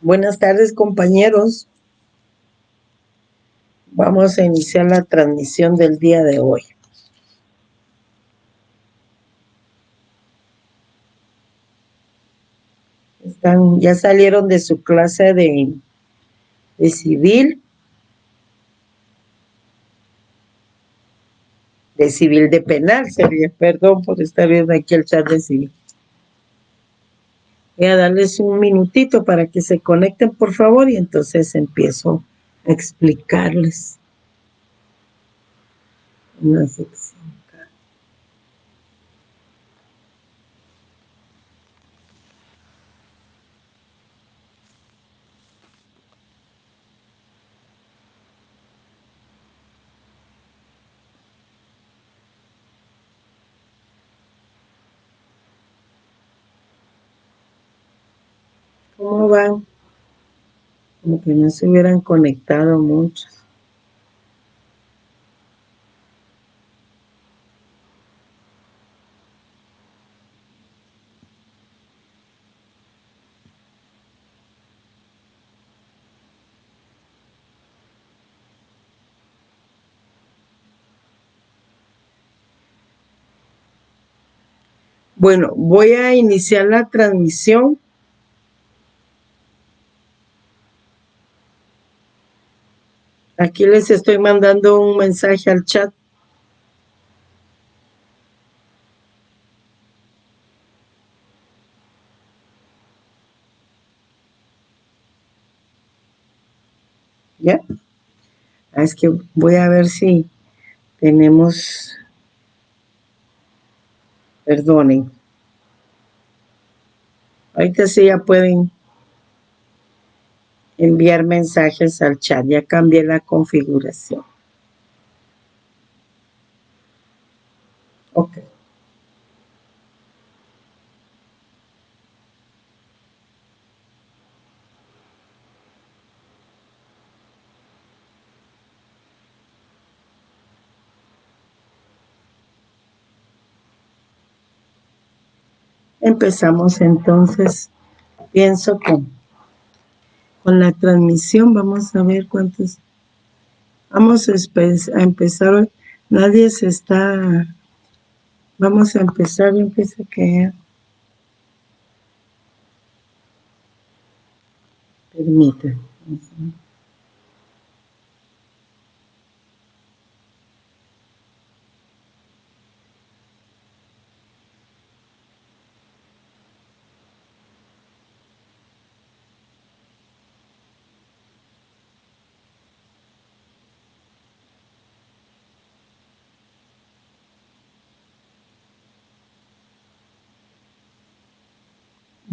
Buenas tardes, compañeros. Vamos a iniciar la transmisión del día de hoy. Ya salieron de su clase de civil, de penal, sería. Perdón por estar viendo aquí el chat de civil. Voy a darles un minutito para que se conecten, por favor, y entonces empiezo a explicarles una sección. ¿Cómo van? Como que no se hubieran conectado muchos. Bueno, voy a iniciar la transmisión. Aquí les estoy mandando un mensaje al chat. ¿Ya? Es que voy a ver si tenemos... Perdonen. Ahorita sí ya pueden enviar mensajes al chat. Ya cambié la configuración. Ok. Empezamos entonces, pienso con la transmisión. Vamos a ver cuántos. Vamos a empezar hoy. Nadie se está... Vamos a empezar, empieza que... Permítanme.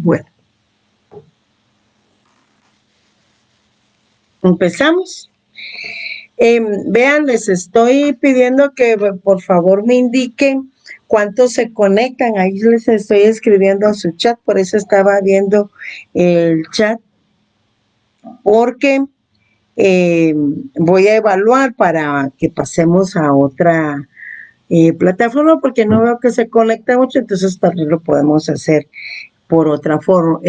Bueno. ¿Empezamos? Vean, les estoy pidiendo que por favor me indiquen cuántos se conectan. Ahí les estoy escribiendo a su chat, por eso estaba viendo el chat, porque voy a evaluar para que pasemos a otra plataforma, porque no veo que se conecte mucho, entonces también lo podemos hacer por otra forma,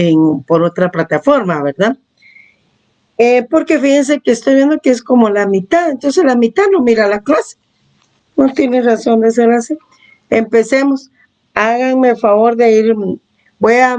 por otra plataforma, ¿verdad? Porque fíjense que estoy viendo que es como la mitad, entonces la mitad no mira la clase. No tiene razón de ser así. Empecemos. Háganme el favor de ir. Voy a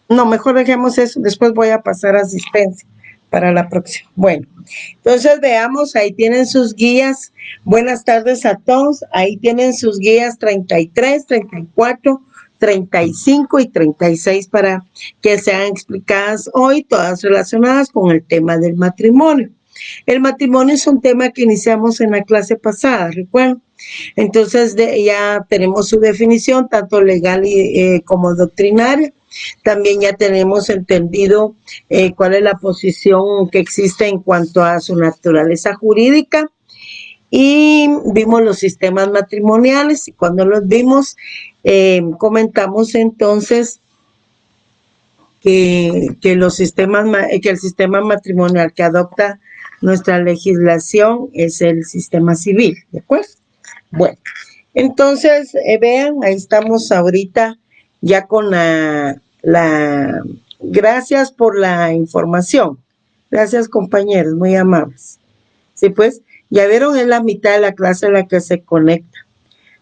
no, mejor dejemos eso. Después voy a pasar asistencia para la próxima. Bueno, entonces veamos, ahí tienen sus guías. Buenas tardes a todos. Ahí tienen sus guías 33, 34, 35 y 36 para que sean explicadas hoy, todas relacionadas con el tema del matrimonio. El matrimonio es un tema que iniciamos en la clase pasada, ¿recuerdan? Entonces ya tenemos su definición, tanto legal como doctrinaria. También ya tenemos entendido cuál es la posición que existe en cuanto a su naturaleza jurídica. Y vimos los sistemas matrimoniales, y cuando los vimos, comentamos entonces que el sistema matrimonial que adopta nuestra legislación es el sistema civil, ¿de acuerdo? Bueno, entonces vean, ahí estamos ahorita ya con la Gracias por la información. Gracias, compañeros, muy amables. Sí, pues, ya vieron, es la mitad de la clase en la que se conecta.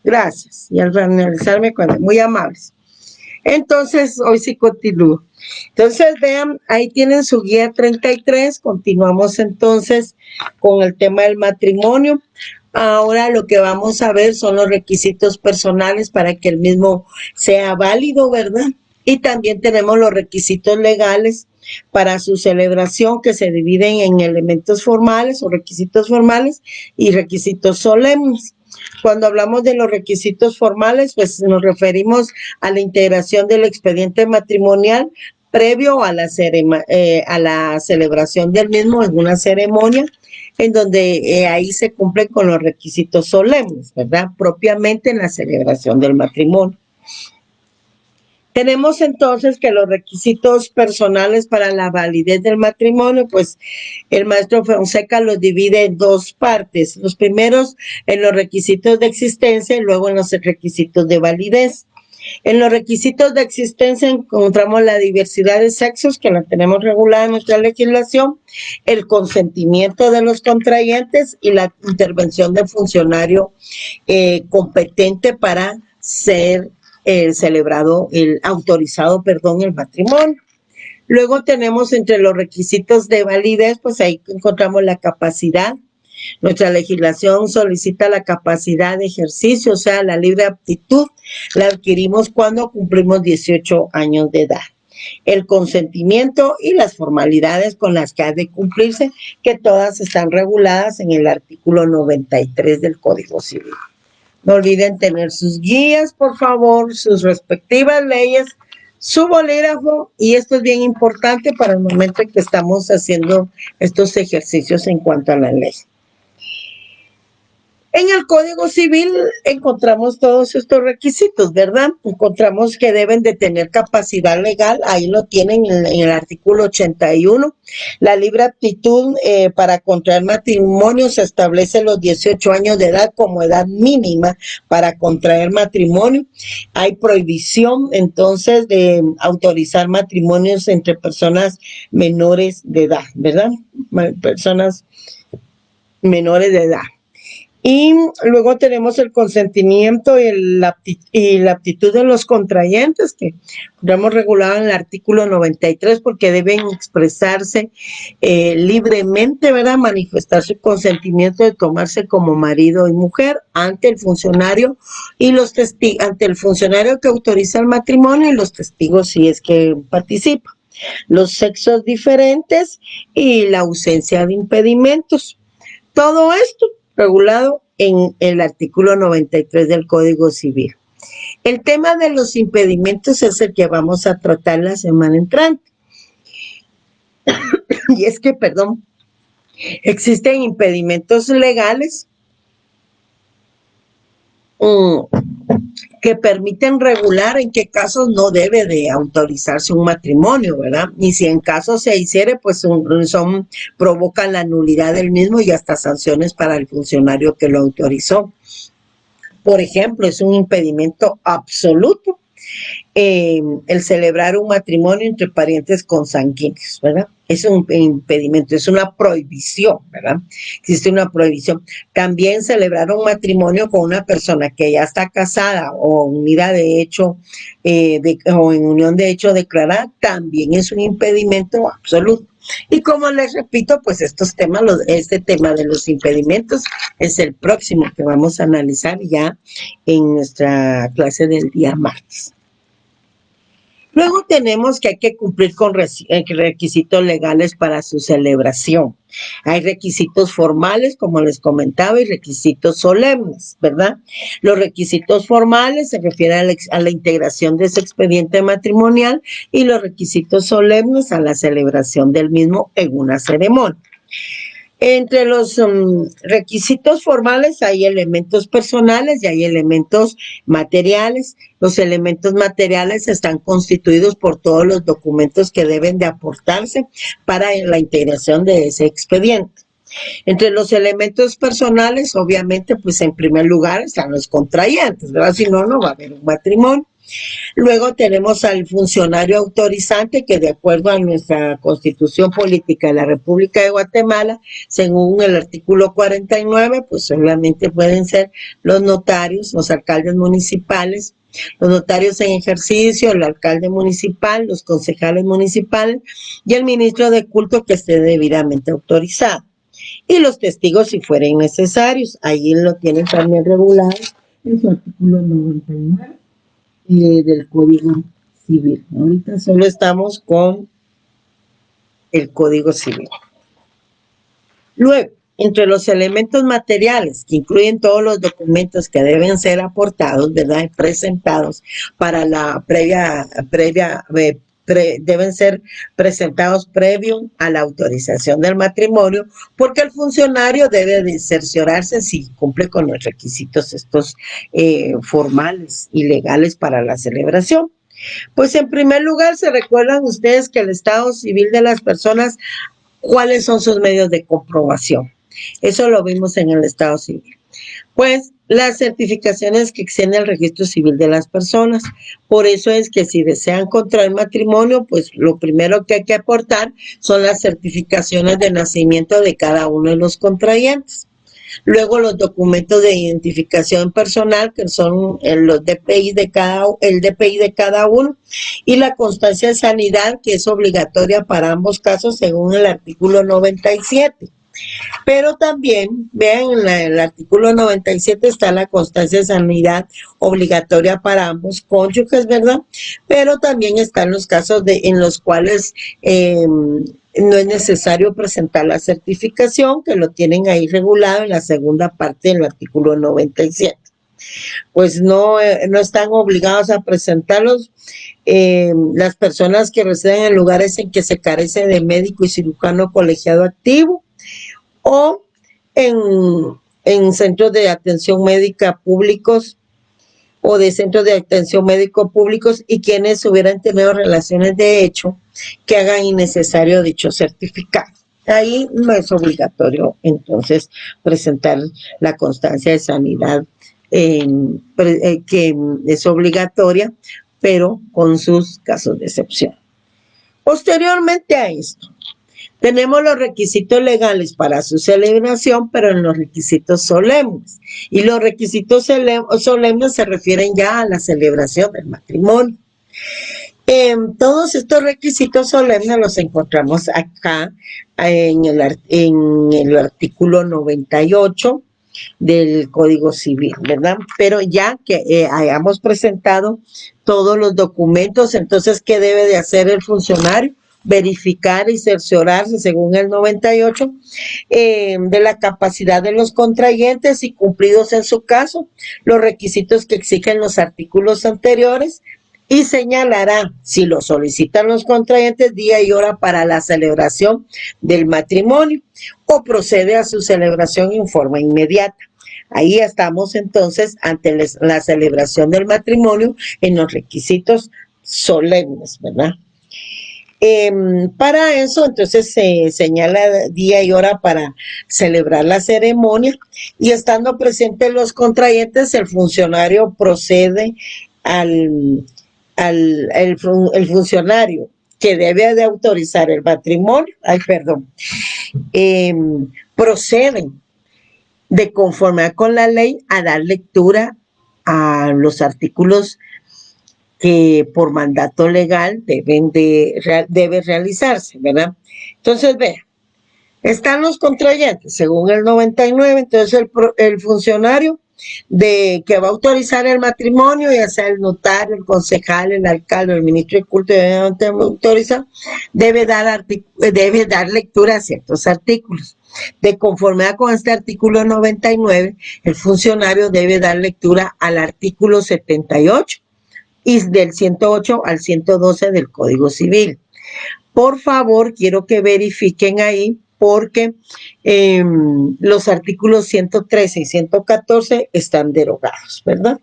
Gracias. Y al finalizarme, muy amables. Entonces, hoy sí continúo. Entonces, vean, ahí tienen su guía 33. Continuamos entonces con el tema del matrimonio. Ahora lo que vamos a ver son los requisitos personales para que el mismo sea válido, ¿verdad? Y también tenemos los requisitos legales para su celebración, que se dividen en elementos formales o requisitos formales y requisitos solemnes. Cuando hablamos de los requisitos formales, pues nos referimos a la integración del expediente matrimonial previo a la celebración del mismo en una ceremonia, en donde ahí se cumplen con los requisitos solemnes, ¿verdad? Propiamente en la celebración del matrimonio. Tenemos entonces que los requisitos personales para la validez del matrimonio, pues el maestro Fonseca los divide en dos partes. Los primeros en los requisitos de existencia y luego en los requisitos de validez. En los requisitos de existencia encontramos la diversidad de sexos, que la tenemos regulada en nuestra legislación, el consentimiento de los contrayentes y la intervención del funcionario competente para ser autorizado el matrimonio. Luego tenemos entre los requisitos de validez, pues ahí encontramos la capacidad. Nuestra legislación solicita la capacidad de ejercicio, o sea, la libre aptitud, la adquirimos cuando cumplimos 18 años de edad. El consentimiento y las formalidades con las que ha de cumplirse, que todas están reguladas en el artículo 93 del Código Civil. No olviden tener sus guías, por favor, sus respectivas leyes, su bolígrafo, y esto es bien importante para el momento en que estamos haciendo estos ejercicios en cuanto a la ley. En el Código Civil encontramos todos estos requisitos, ¿verdad? Encontramos que deben de tener capacidad legal, ahí lo tienen en el artículo 81. La libre aptitud para contraer matrimonio se establece los 18 años de edad como edad mínima para contraer matrimonio. Hay prohibición entonces de autorizar matrimonios entre personas menores de edad, ¿verdad? Personas menores de edad. Y luego tenemos el consentimiento y la aptitud de los contrayentes, que lo hemos regulado en el artículo 93, porque deben expresarse libremente, ¿verdad? Manifestar su consentimiento de tomarse como marido y mujer ante el funcionario y los testigos, ante el funcionario que autoriza el matrimonio y los testigos si es que participan. Los sexos diferentes y la ausencia de impedimentos. Todo esto regulado en el artículo 93 del Código Civil. El tema de los impedimentos es el que vamos a tratar la semana entrante. Y es que, existen impedimentos legales que permiten regular en qué casos no debe de autorizarse un matrimonio, ¿verdad? Y si en caso se hiciere, pues provocan la nulidad del mismo y hasta sanciones para el funcionario que lo autorizó. Por ejemplo, es un impedimento absoluto el celebrar un matrimonio entre parientes consanguíneos, ¿verdad? Es un impedimento, es una prohibición, ¿verdad? Existe una prohibición. También celebrar un matrimonio con una persona que ya está casada o unida de hecho, o en unión de hecho declarada, también es un impedimento absoluto. Y como les repito, pues este tema de los impedimentos es el próximo que vamos a analizar ya en nuestra clase del día martes. Luego tenemos que hay que cumplir con requisitos legales para su celebración. Hay requisitos formales, como les comentaba, y requisitos solemnes, ¿verdad? Los requisitos formales se refieren a la integración de ese expediente matrimonial y los requisitos solemnes a la celebración del mismo en una ceremonia. Entre los requisitos formales hay elementos personales y hay elementos materiales. Los elementos materiales están constituidos por todos los documentos que deben de aportarse para la integración de ese expediente. Entre los elementos personales, obviamente, pues en primer lugar están los contrayentes, ¿verdad? Si no, no va a haber un matrimonio. Luego tenemos al funcionario autorizante que de acuerdo a nuestra Constitución Política de la República de Guatemala, según el artículo 49, pues obviamente pueden ser los notarios, los alcaldes municipales, los notarios en ejercicio, el alcalde municipal, los concejales municipales y el ministro de culto que esté debidamente autorizado. Y los testigos si fueren necesarios. Ahí lo tienen también regulado en su artículo 99 del Código Civil. Ahorita solo estamos con el Código Civil. Luego, entre los elementos materiales que incluyen todos los documentos que deben ser aportados, ¿verdad? Y presentados para la deben ser presentados previo a la autorización del matrimonio, porque el funcionario debe de cerciorarse si cumple con los requisitos estos formales y legales para la celebración. Pues en primer lugar, se recuerdan ustedes que el estado civil de las personas, ¿cuáles son sus medios de comprobación? Eso lo vimos en el estado civil. Pues las certificaciones que extiende el registro civil de las personas. Por eso es que si desean contraer matrimonio, pues lo primero que hay que aportar son las certificaciones de nacimiento de cada uno de los contrayentes. Luego los documentos de identificación personal, que son los DPI el DPI de cada uno, y la constancia de sanidad, que es obligatoria para ambos casos según el artículo 97. Pero también, vean, en el artículo 97 está la constancia de sanidad obligatoria para ambos cónyuges, ¿verdad? Pero también están los casos en los cuales no es necesario presentar la certificación, que lo tienen ahí regulado en la segunda parte del artículo 97. Pues no están obligados a presentarlos las personas que residen en lugares en que se carece de médico y cirujano colegiado activo, o en centros de atención médica públicos o de centros de atención médico públicos y quienes hubieran tenido relaciones de hecho que hagan innecesario dicho certificado. Ahí no es obligatorio entonces presentar la constancia de sanidad que es obligatoria, pero con sus casos de excepción. Posteriormente a esto, tenemos los requisitos legales para su celebración, pero en los requisitos solemnes. Y los requisitos solemnes se refieren ya a la celebración del matrimonio. Todos estos requisitos solemnes los encontramos acá en el artículo 98 del Código Civil, ¿verdad? Pero ya que hayamos presentado todos los documentos, entonces, ¿qué debe de hacer el funcionario? Verificar y cerciorarse, según el 98, de la capacidad de los contrayentes y cumplidos en su caso los requisitos que exigen los artículos anteriores, y señalará, si lo solicitan los contrayentes, día y hora para la celebración del matrimonio o procede a su celebración en forma inmediata. Ahí estamos entonces ante la celebración del matrimonio en los requisitos solemnes, ¿verdad? Para eso, entonces, se señala día y hora para celebrar la ceremonia, y estando presentes los contrayentes, el funcionario procede el funcionario que debe de autorizar el matrimonio, proceden de conformidad con la ley a dar lectura a los artículos que por mandato legal debe realizarse, ¿verdad? Entonces, vean, están los contrayentes, según el 99, entonces el funcionario que va a autorizar el matrimonio, ya sea el notario, el concejal, el alcalde, el ministro de culto, debe dar lectura a ciertos artículos. De conformidad con este artículo 99, el funcionario debe dar lectura al artículo 78 y del 108 al 112 del Código Civil. Por favor, quiero que verifiquen ahí, porque los artículos 113 y 114 están derogados, ¿verdad?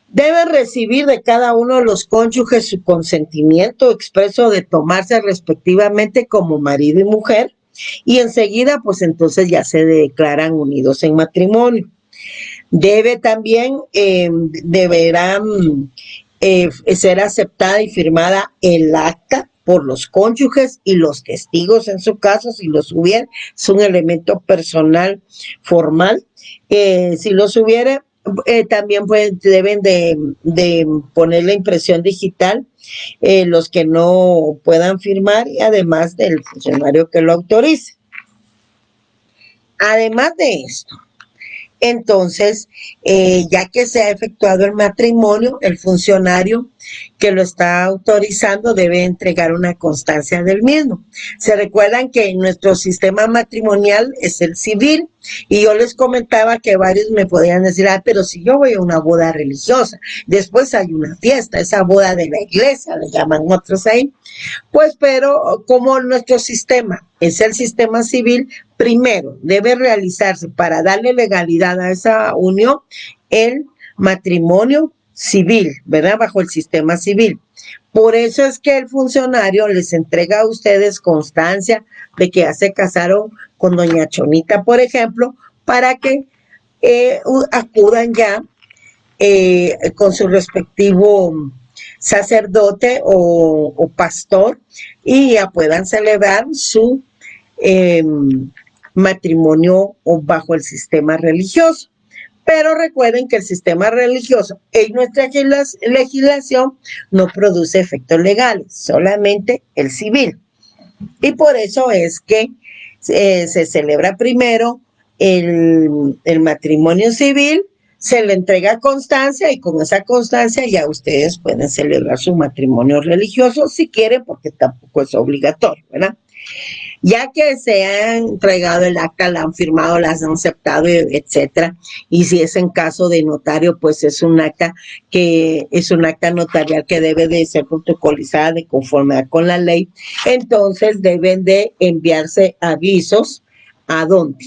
Deben recibir de cada uno de los cónyuges su consentimiento expreso de tomarse respectivamente como marido y mujer, y enseguida pues entonces ya se declaran unidos en matrimonio. Debe también, deberán ser aceptada y firmada el acta por los cónyuges y los testigos en su caso, si los hubiera, es un elemento personal formal. Si los hubiera, también pues, deben de poner la impresión digital los que no puedan firmar y además del funcionario que lo autorice. Además de esto, entonces, ya que se ha efectuado el matrimonio, el funcionario que lo está autorizando debe entregar una constancia del mismo. Se recuerdan que nuestro sistema matrimonial es el civil y yo les comentaba que varios me podían decir, pero si yo voy a una boda religiosa, después hay una fiesta, esa boda de la iglesia, le llaman otros ahí. Pues, pero como nuestro sistema es el sistema civil, primero debe realizarse para darle legalidad a esa unión el matrimonio civil, ¿verdad? Bajo el sistema civil. Por eso es que el funcionario les entrega a ustedes constancia de que ya se casaron con doña Chonita, por ejemplo, para que acudan ya con su respectivo sacerdote o pastor y ya puedan celebrar su matrimonio bajo el sistema religioso. Pero recuerden que el sistema religioso en nuestra legislación no produce efectos legales, solamente el civil. Y por eso es que se celebra primero el matrimonio civil, se le entrega constancia y con esa constancia ya ustedes pueden celebrar su matrimonio religioso si quieren, porque tampoco es obligatorio, ¿verdad? Ya que se han entregado el acta, la han firmado, las han aceptado, etcétera, y si es en caso de notario, pues es un acta notarial que debe de ser protocolizada de conformidad con la ley. Entonces deben de enviarse avisos ¿a dónde?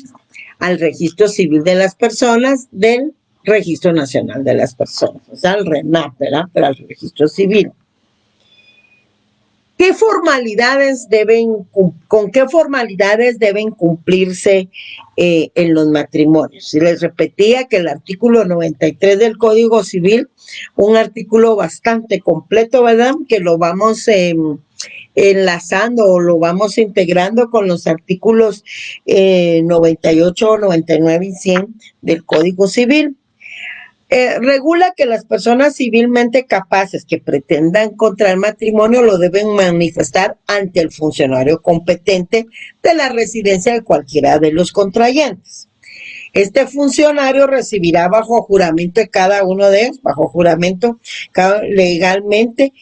Al Registro Civil de las Personas del Registro Nacional de las Personas, o sea, al RENAP, ¿verdad? Pero al Registro Civil. ¿Con qué formalidades deben cumplirse en los matrimonios? Y les repetía que el artículo 93 del Código Civil, un artículo bastante completo, ¿verdad? Que lo vamos enlazando o lo vamos integrando con los artículos 98, 99 y 100 del Código Civil. Regula que las personas civilmente capaces que pretendan contraer matrimonio lo deben manifestar ante el funcionario competente de la residencia de cualquiera de los contrayentes. Este funcionario recibirá bajo juramento de cada uno de ellos, bajo juramento legalmente,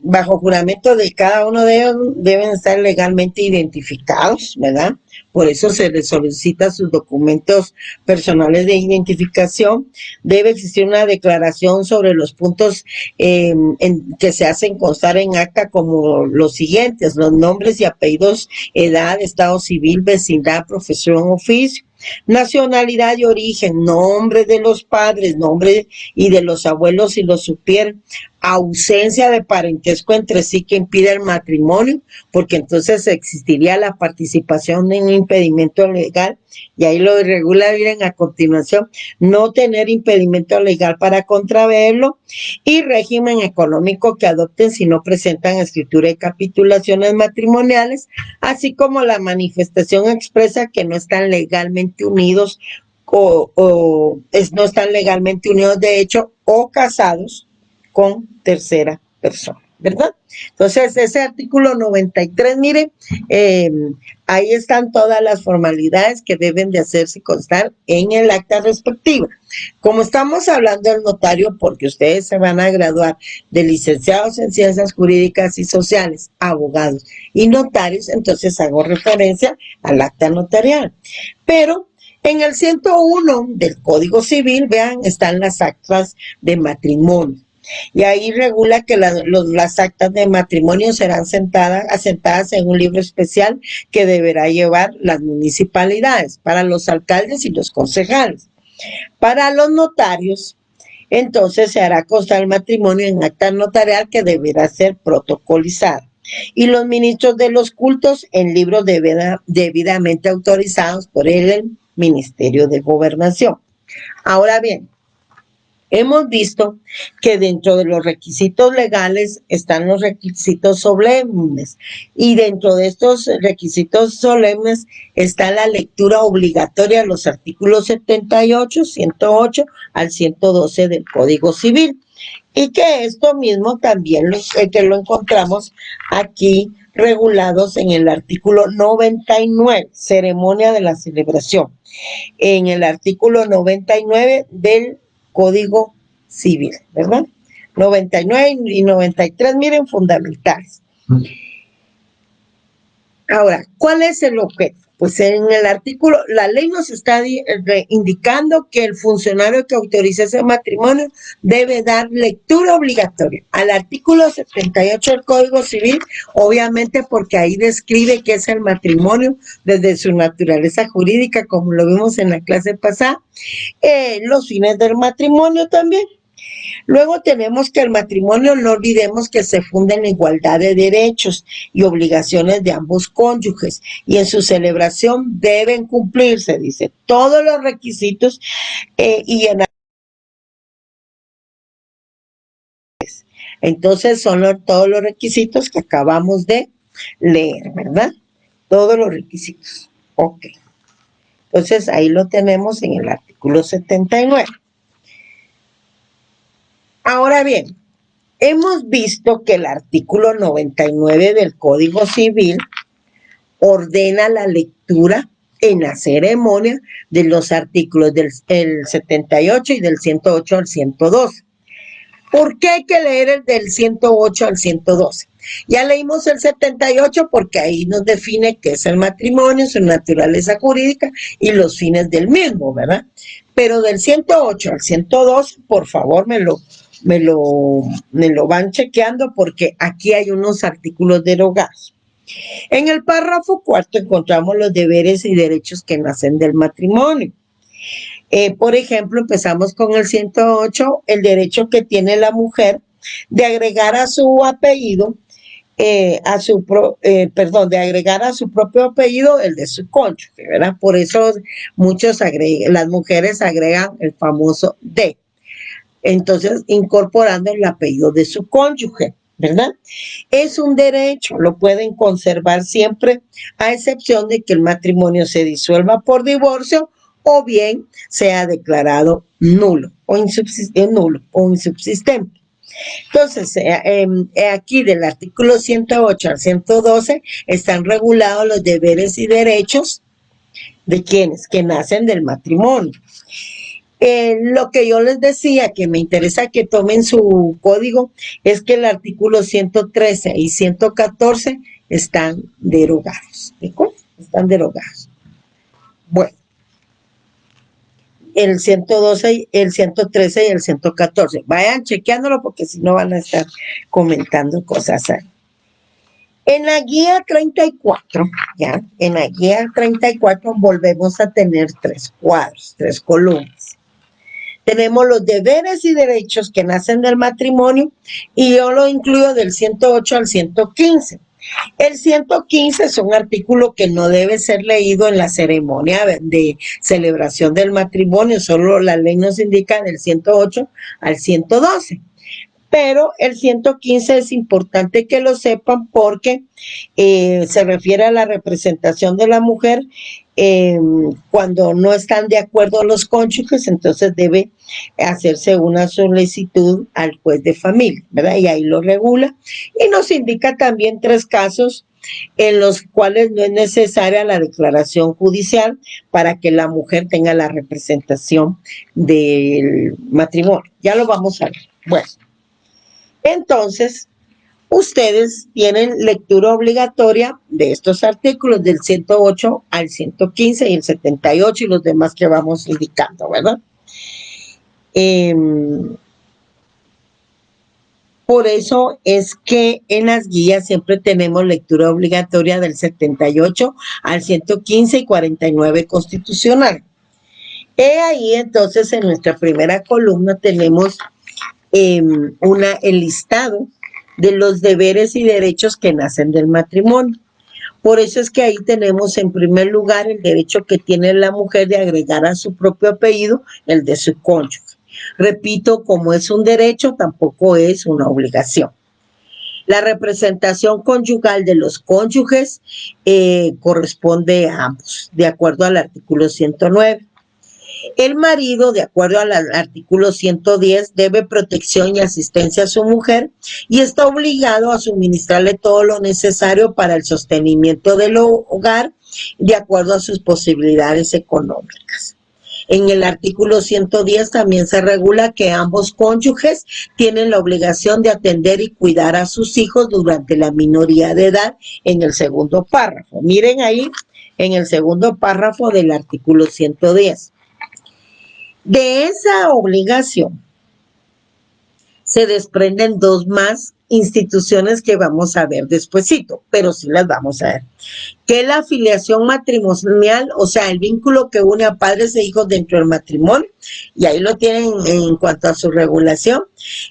bajo juramento de cada uno de ellos deben estar legalmente identificados, ¿verdad? Por eso se les solicita sus documentos personales de identificación. Debe existir una declaración sobre los puntos que se hacen constar en acta como los siguientes: los nombres y apellidos, edad, estado civil, vecindad, profesión, oficio, nacionalidad y origen, nombre de los padres, nombre y de los abuelos si lo supieran, ausencia de parentesco entre sí que impida el matrimonio, porque entonces existiría la participación en un impedimento legal, y ahí lo regula bien a continuación, no tener impedimento legal para contraverlo, y régimen económico que adopten si no presentan escritura y capitulaciones matrimoniales, así como la manifestación expresa que no están legalmente unidos no están legalmente unidos de hecho o casados con tercera persona, ¿verdad? Entonces, ese artículo 93, mire, ahí están todas las formalidades que deben de hacerse constar en el acta respectiva. Como estamos hablando del notario, porque ustedes se van a graduar de licenciados en ciencias jurídicas y sociales, abogados y notarios, entonces hago referencia al acta notarial. Pero en el 101 del Código Civil, vean, están las actas de matrimonio. Y ahí regula que las actas de matrimonio serán asentadas en un libro especial que deberá llevar las municipalidades para los alcaldes y los concejales. Para los notarios, entonces se hará constar el matrimonio en acta notarial que deberá ser protocolizada. y los ministros de los cultos en libros debidamente autorizados por el Ministerio de Gobernación. Ahora bien, hemos visto que dentro de los requisitos legales están los requisitos solemnes y dentro de estos requisitos solemnes está la lectura obligatoria de los artículos 78, 108 al 112 del Código Civil y que esto mismo también que lo encontramos aquí regulados en el artículo 99, ceremonia de la celebración, en el artículo 99 del Código Civil, ¿verdad? 99 y 93, miren, fundamentales. Ahora, ¿cuál es el objeto? Pues en el artículo, la ley nos está indicando que el funcionario que autorice ese matrimonio debe dar lectura obligatoria al artículo 78 del Código Civil, obviamente porque ahí describe qué es el matrimonio desde su naturaleza jurídica, como lo vimos en la clase pasada, los fines del matrimonio también. Luego tenemos que el matrimonio, no olvidemos que se funda en la igualdad de derechos y obligaciones de ambos cónyuges y en su celebración deben cumplirse, dice, todos los requisitos y en entonces son todos los requisitos que acabamos de leer, ¿verdad? Todos los requisitos. Ok. Entonces ahí lo tenemos en el artículo 79. Ahora bien, hemos visto que el artículo 99 del Código Civil ordena la lectura en la ceremonia de los artículos del 78 y del 108 al 112. ¿Por qué hay que leer el del 108 al 112? Ya leímos el 78 porque ahí nos define qué es el matrimonio, su naturaleza jurídica y los fines del mismo, ¿verdad? Pero del 108 al 112, por favor, me lo van chequeando porque aquí hay unos artículos derogados. En el párrafo cuarto encontramos los deberes y derechos que nacen del matrimonio. Por ejemplo, empezamos con el 108, el derecho que tiene la mujer de agregar a su apellido, de agregar a su propio apellido el de su cónyuge, ¿verdad? Por eso las mujeres agregan el famoso de. Entonces, incorporando el apellido de su cónyuge, ¿verdad? Es un derecho, lo pueden conservar siempre, a excepción de que el matrimonio se disuelva por divorcio o bien sea declarado nulo o insubsistente. Entonces, aquí del artículo 108 al 112 están regulados los deberes y derechos de quienes, que nacen del matrimonio. Lo que yo les decía, que me interesa que tomen su código, es que el artículo 113 y 114 están derogados. ¿De acuerdo? Están derogados. Bueno, el 112, el 113 y el 114. Vayan chequeándolo porque si no van a estar comentando cosas ahí. En la guía 34, ¿ya? En la guía 34 volvemos a tener 3 cuadros, 3 columnas. Tenemos los deberes y derechos que nacen del matrimonio y yo lo incluyo del 108 al 115. El 115 es un artículo que no debe ser leído en la ceremonia de celebración del matrimonio, solo la ley nos indica del 108 al 112. Pero el 115 es importante que lo sepan porque se refiere a la representación de la mujer cuando no están de acuerdo los cónyuges, entonces debe hacerse una solicitud al juez de familia, ¿verdad? Y ahí lo regula. Y nos indica también 3 casos en los cuales no es necesaria la declaración judicial para que la mujer tenga la representación del matrimonio. Ya lo vamos a ver. Bueno. Entonces, ustedes tienen lectura obligatoria de estos artículos del 108 al 115 y el 78 y los demás que vamos indicando, ¿verdad? Por eso es que en las guías siempre tenemos lectura obligatoria del 78 al 115 y 49 constitucional. Ahí entonces en nuestra primera columna tenemos el listado de los deberes y derechos que nacen del matrimonio. Por eso es que ahí tenemos en primer lugar el derecho que tiene la mujer de agregar a su propio apellido el de su cónyuge. Repito, como es un derecho, tampoco es una obligación. La representación conyugal de los cónyuges corresponde a ambos, de acuerdo al artículo 109. El marido, de acuerdo al artículo 110, debe protección y asistencia a su mujer y está obligado a suministrarle todo lo necesario para el sostenimiento del hogar de acuerdo a sus posibilidades económicas. En el artículo 110 también se regula que ambos cónyuges tienen la obligación de atender y cuidar a sus hijos durante la minoría de edad en el segundo párrafo. Miren ahí en el segundo párrafo del artículo 110. De esa obligación se desprenden dos más instituciones que vamos a ver despuesito, pero sí las vamos a ver. Que es la afiliación matrimonial, o sea, el vínculo que une a padres e hijos dentro del matrimonio, y ahí lo tienen en cuanto a su regulación,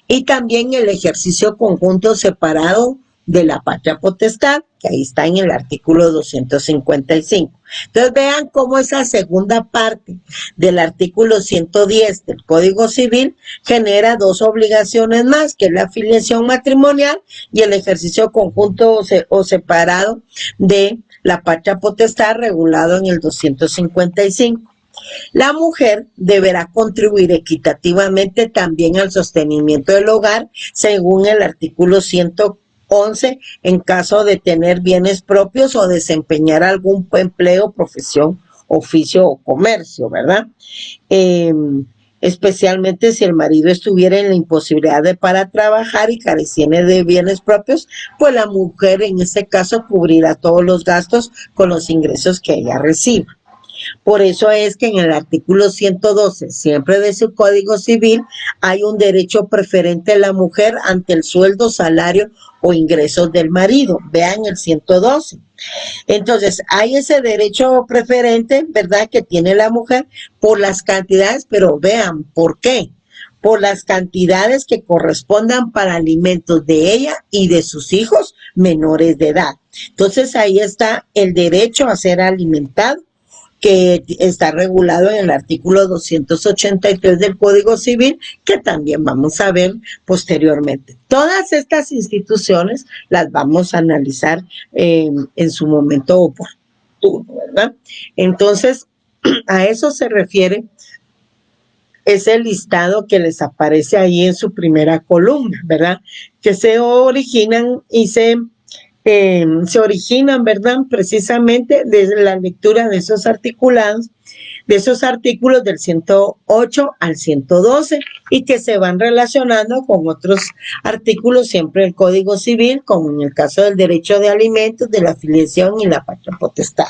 y también el ejercicio conjunto separado de la patria potestad, que ahí está en el artículo 255. Entonces vean cómo esa segunda parte del artículo 110 del Código Civil genera dos obligaciones más, que es la afiliación matrimonial y el ejercicio conjunto o separado de la patria potestad regulado en el 255. La mujer deberá contribuir equitativamente también al sostenimiento del hogar según el artículo 111 en caso de tener bienes propios o desempeñar algún empleo, profesión, oficio o comercio, ¿verdad? Especialmente si el marido estuviera en la imposibilidad para trabajar y careciera de bienes propios, pues la mujer en ese caso cubrirá todos los gastos con los ingresos que ella reciba. Por eso es que en el artículo 112, siempre de su Código Civil, hay un derecho preferente de la mujer ante el sueldo, salario o ingresos del marido. Vean el 112. Entonces, hay ese derecho preferente, ¿verdad?, que tiene la mujer por las cantidades, pero vean, ¿por qué? Por las cantidades que correspondan para alimentos de ella y de sus hijos menores de edad. Entonces, ahí está el derecho a ser alimentado, que está regulado en el artículo 283 del Código Civil, que también vamos a ver posteriormente. Todas estas instituciones las vamos a analizar en su momento oportuno, ¿verdad? Entonces, a eso se refiere ese listado que les aparece ahí en su primera columna, ¿verdad? Que se originan y se originan, ¿verdad?, precisamente desde la lectura de esos articulados, de esos artículos del 108 al 112 y que se van relacionando con otros artículos siempre del Código Civil, como en el caso del derecho de alimentos, de la afiliación y la patria potestad.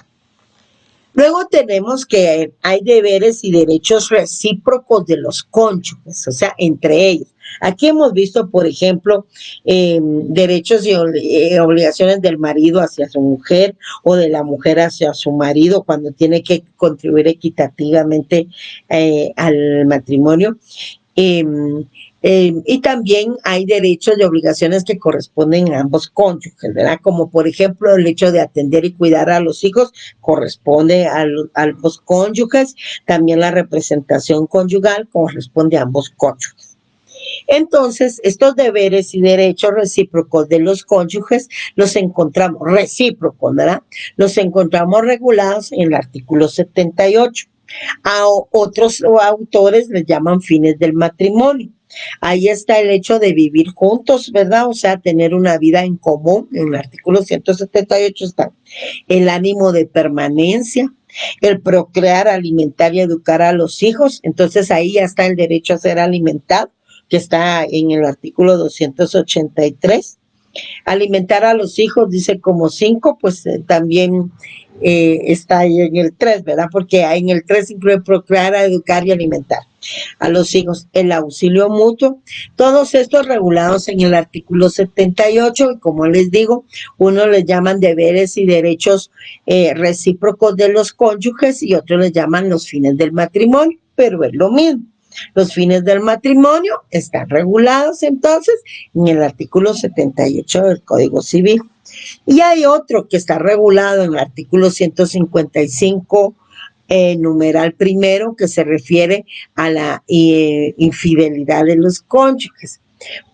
Luego tenemos que hay deberes y derechos recíprocos de los cónyuges, o sea, entre ellos. Aquí hemos visto, por ejemplo, derechos y obligaciones del marido hacia su mujer o de la mujer hacia su marido cuando tiene que contribuir equitativamente al matrimonio. Y también hay derechos y obligaciones que corresponden a ambos cónyuges, ¿verdad? Como por ejemplo el hecho de atender y cuidar a los hijos corresponde a ambos cónyuges, también la representación conyugal corresponde a ambos cónyuges. Entonces, estos deberes y derechos recíprocos de los cónyuges los encontramos, recíprocos, ¿verdad? Los encontramos regulados en el artículo 78. A otros autores les llaman fines del matrimonio. Ahí está el hecho de vivir juntos, ¿verdad? O sea, tener una vida en común. En el artículo 178 está el ánimo de permanencia, el procrear, alimentar y educar a los hijos. Entonces ahí ya está el derecho a ser alimentado, que está en el artículo 283. Alimentar a los hijos, dice como 5, pues también está ahí en el 3, ¿verdad? Porque en el 3 incluye procrear, educar y alimentar a los hijos, el auxilio mutuo, todos estos regulados en el artículo 78, y como les digo, unos les llaman deberes y derechos recíprocos de los cónyuges y otros les llaman los fines del matrimonio, pero es lo mismo. Los fines del matrimonio están regulados entonces en el artículo 78 del Código Civil. Y hay otro que está regulado en el artículo 155, numeral primero, que se refiere a la infidelidad de los cónyuges,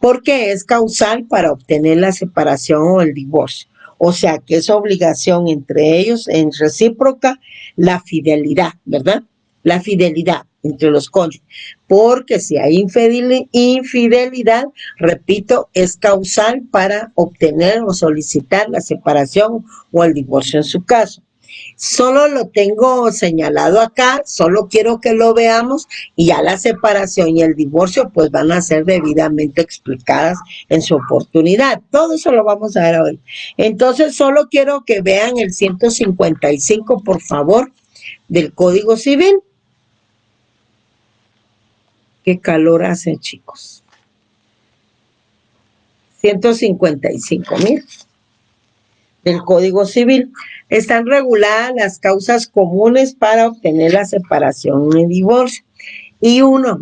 porque es causal para obtener la separación o el divorcio. O sea que es obligación entre ellos, en recíproca, la fidelidad, ¿verdad? La fidelidad entre los cónyuges. Porque si hay infidelidad, repito, es causal para obtener o solicitar la separación o el divorcio en su caso. Solo lo tengo señalado acá, solo quiero que lo veamos y ya la separación y el divorcio pues van a ser debidamente explicadas en su oportunidad. Todo eso lo vamos a ver hoy. Entonces solo quiero que vean el 155, por favor, del Código Civil. Qué calor hace, chicos. 155, miren, del Código Civil. Están reguladas las causas comunes para obtener la separación y el divorcio. Y una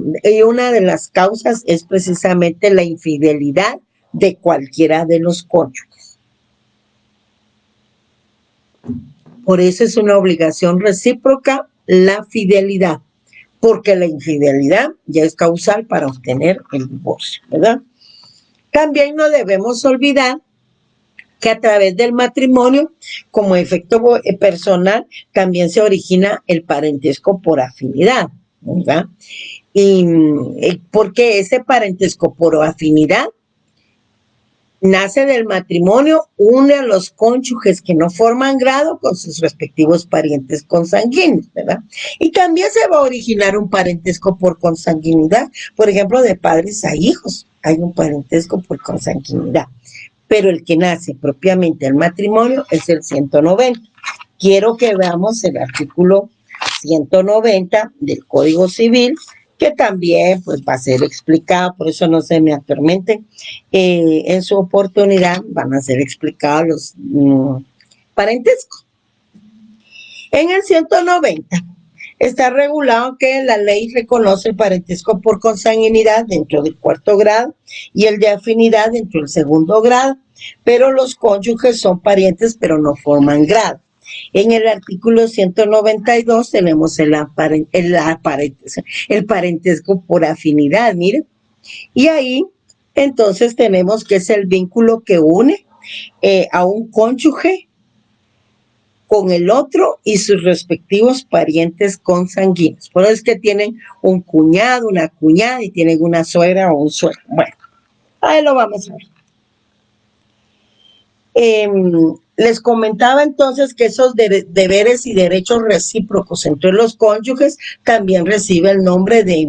de las causas es precisamente la infidelidad de cualquiera de los cónyuges. Por eso es una obligación recíproca la fidelidad, porque la infidelidad ya es causal para obtener el divorcio, ¿verdad? También no debemos olvidar que a través del matrimonio, como efecto personal, también se origina el parentesco por afinidad, ¿verdad? Y porque ese parentesco por afinidad nace del matrimonio, une a los cónyuges que no forman grado con sus respectivos parientes consanguíneos, ¿verdad? Y también se va a originar un parentesco por consanguinidad, por ejemplo, de padres a hijos, hay un parentesco por consanguinidad. Pero el que nace propiamente el matrimonio es el 190. Quiero que veamos el artículo 190 del Código Civil, que también pues va a ser explicado, por eso no se me atormenten, en su oportunidad van a ser explicados los parentescos. En el 190 está regulado que la ley reconoce el parentesco por consanguinidad dentro del cuarto grado y el de afinidad dentro del segundo grado, pero los cónyuges son parientes pero no forman grado. En el artículo 192 tenemos el parentesco por afinidad, miren, y ahí entonces tenemos que es el vínculo que une a un cónyuge con el otro y sus respectivos parientes consanguíneos. Por eso es que tienen un cuñado, una cuñada y tienen una suegra o un suegro. Bueno, ahí lo vamos a ver. Les comentaba entonces que esos deberes y derechos recíprocos entre los cónyuges también recibe el nombre de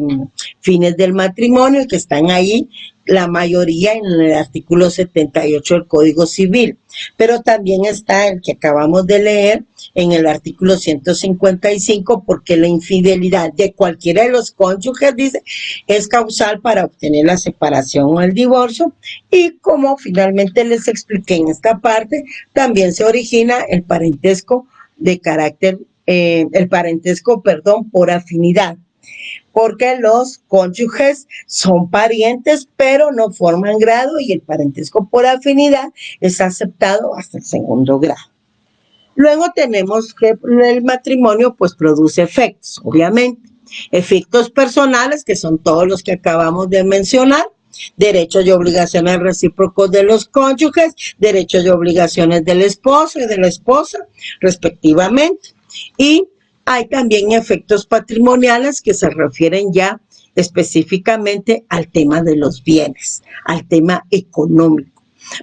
fines del matrimonio y que están ahí la mayoría en el artículo 78 del Código Civil, pero también está el que acabamos de leer en el artículo 155, porque la infidelidad de cualquiera de los cónyuges, dice, es causal para obtener la separación o el divorcio, y como finalmente les expliqué en esta parte, también se origina el parentesco de carácter, por afinidad, porque los cónyuges son parientes, pero no forman grado, y el parentesco por afinidad es aceptado hasta el segundo grado. Luego tenemos que el matrimonio pues produce efectos, obviamente. Efectos personales, que son todos los que acabamos de mencionar, derechos y obligaciones recíprocos de los cónyuges, derechos y obligaciones del esposo y de la esposa, respectivamente. Y hay también efectos patrimoniales que se refieren ya específicamente al tema de los bienes, al tema económico.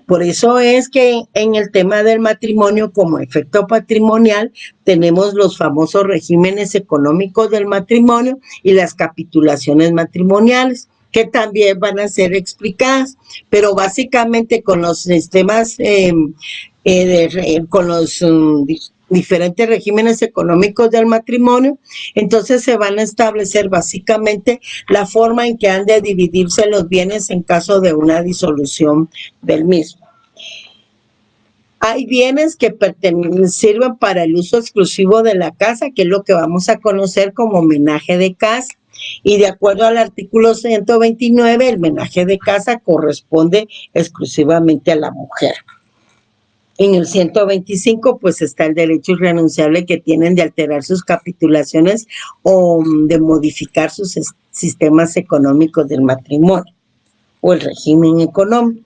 Por eso es que en el tema del matrimonio, como efecto patrimonial, tenemos los famosos regímenes económicos del matrimonio y las capitulaciones matrimoniales, que también van a ser explicadas, pero básicamente con los sistemas, con los diferentes regímenes económicos del matrimonio, entonces se van a establecer básicamente la forma en que han de dividirse los bienes en caso de una disolución del mismo. Hay bienes que sirven para el uso exclusivo de la casa, que es lo que vamos a conocer como homenaje de casa. Y de acuerdo al artículo 129, el menaje de casa corresponde exclusivamente a la mujer. En el 125, pues está el derecho irrenunciable que tienen de alterar sus capitulaciones o de modificar sus sistemas económicos del matrimonio o el régimen económico.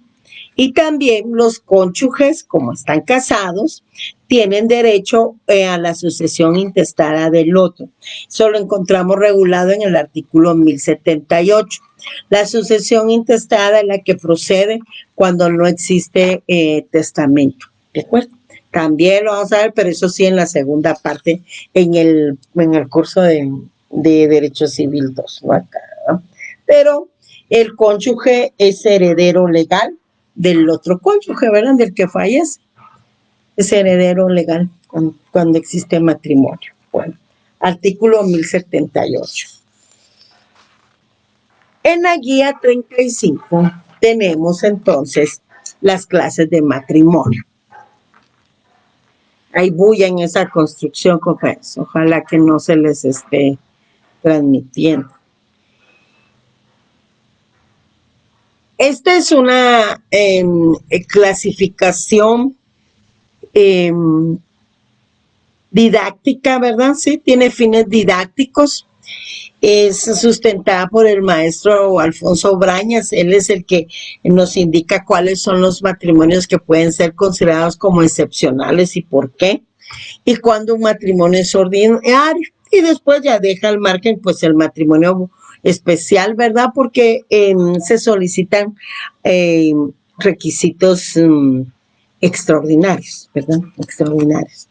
Y también los cónyuges, como están casados, tienen derecho a la sucesión intestada del otro. Eso lo encontramos regulado en el artículo 1078. La sucesión intestada es la que procede cuando no existe testamento. ¿De acuerdo? También lo vamos a ver, pero eso sí en la segunda parte, en el curso de Derecho Civil 2. ¿No? Acá, ¿no? Pero el cónyuge es heredero legal del otro cónyuge, ¿verdad? Del que fallece. Es heredero legal cuando existe matrimonio. Bueno, artículo 1078. En la guía 35 tenemos entonces las clases de matrimonio. Hay bulla en esa construcción, compañeros. Ojalá que no se les esté transmitiendo. Esta es una clasificación didáctica, ¿verdad? Sí, tiene fines didácticos. Es sustentada por el maestro Alfonso Brañas. Él es el que nos indica cuáles son los matrimonios que pueden ser considerados como excepcionales y por qué, y cuando un matrimonio es ordinario. Y después ya deja al margen pues el matrimonio especial, ¿verdad? Porque se solicitan requisitos extraordinarios, ¿verdad? Extraordinarios.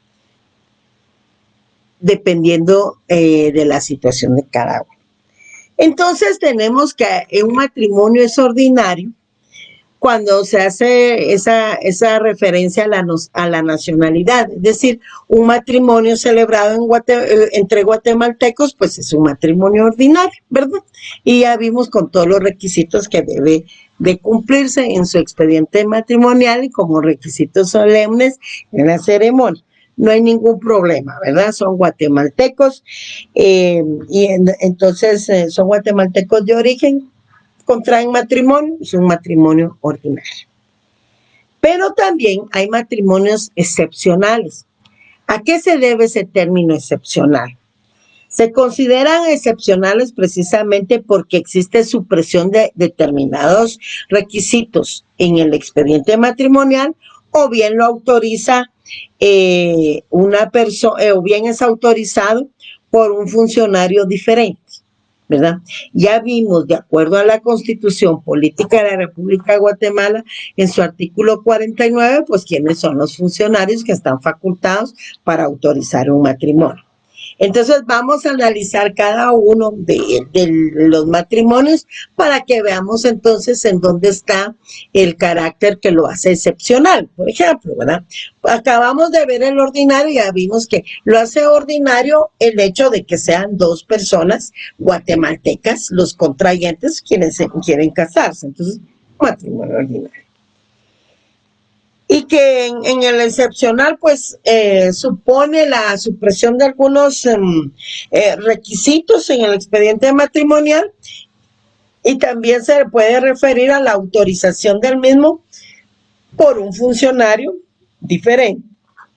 Dependiendo de la situación de cada uno. Entonces tenemos que un matrimonio es ordinario cuando se hace esa referencia a la nacionalidad. Es decir, un matrimonio celebrado entre guatemaltecos, pues es un matrimonio ordinario, ¿verdad? Y ya vimos con todos los requisitos que debe de cumplirse en su expediente matrimonial y como requisitos solemnes en la ceremonia. No hay ningún problema, ¿verdad? Son guatemaltecos entonces son guatemaltecos de origen, contraen matrimonio, es un matrimonio ordinario. Pero también hay matrimonios excepcionales. ¿A qué se debe ese término excepcional? Se consideran excepcionales precisamente porque existe supresión de determinados requisitos en el expediente matrimonial o bien lo autoriza una persona, o bien es autorizado por un funcionario diferente, ¿verdad? Ya vimos, de acuerdo a la Constitución Política de la República de Guatemala, en su artículo 49, pues quiénes son los funcionarios que están facultados para autorizar un matrimonio. Entonces vamos a analizar cada uno de los matrimonios para que veamos entonces en dónde está el carácter que lo hace excepcional, por ejemplo, ¿verdad? Acabamos de ver el ordinario y ya vimos que lo hace ordinario el hecho de que sean dos personas guatemaltecas, los contrayentes, quienes quieren casarse. Entonces, matrimonio ordinario. Y que en el excepcional pues supone la supresión de algunos requisitos en el expediente matrimonial y también se puede referir a la autorización del mismo por un funcionario diferente.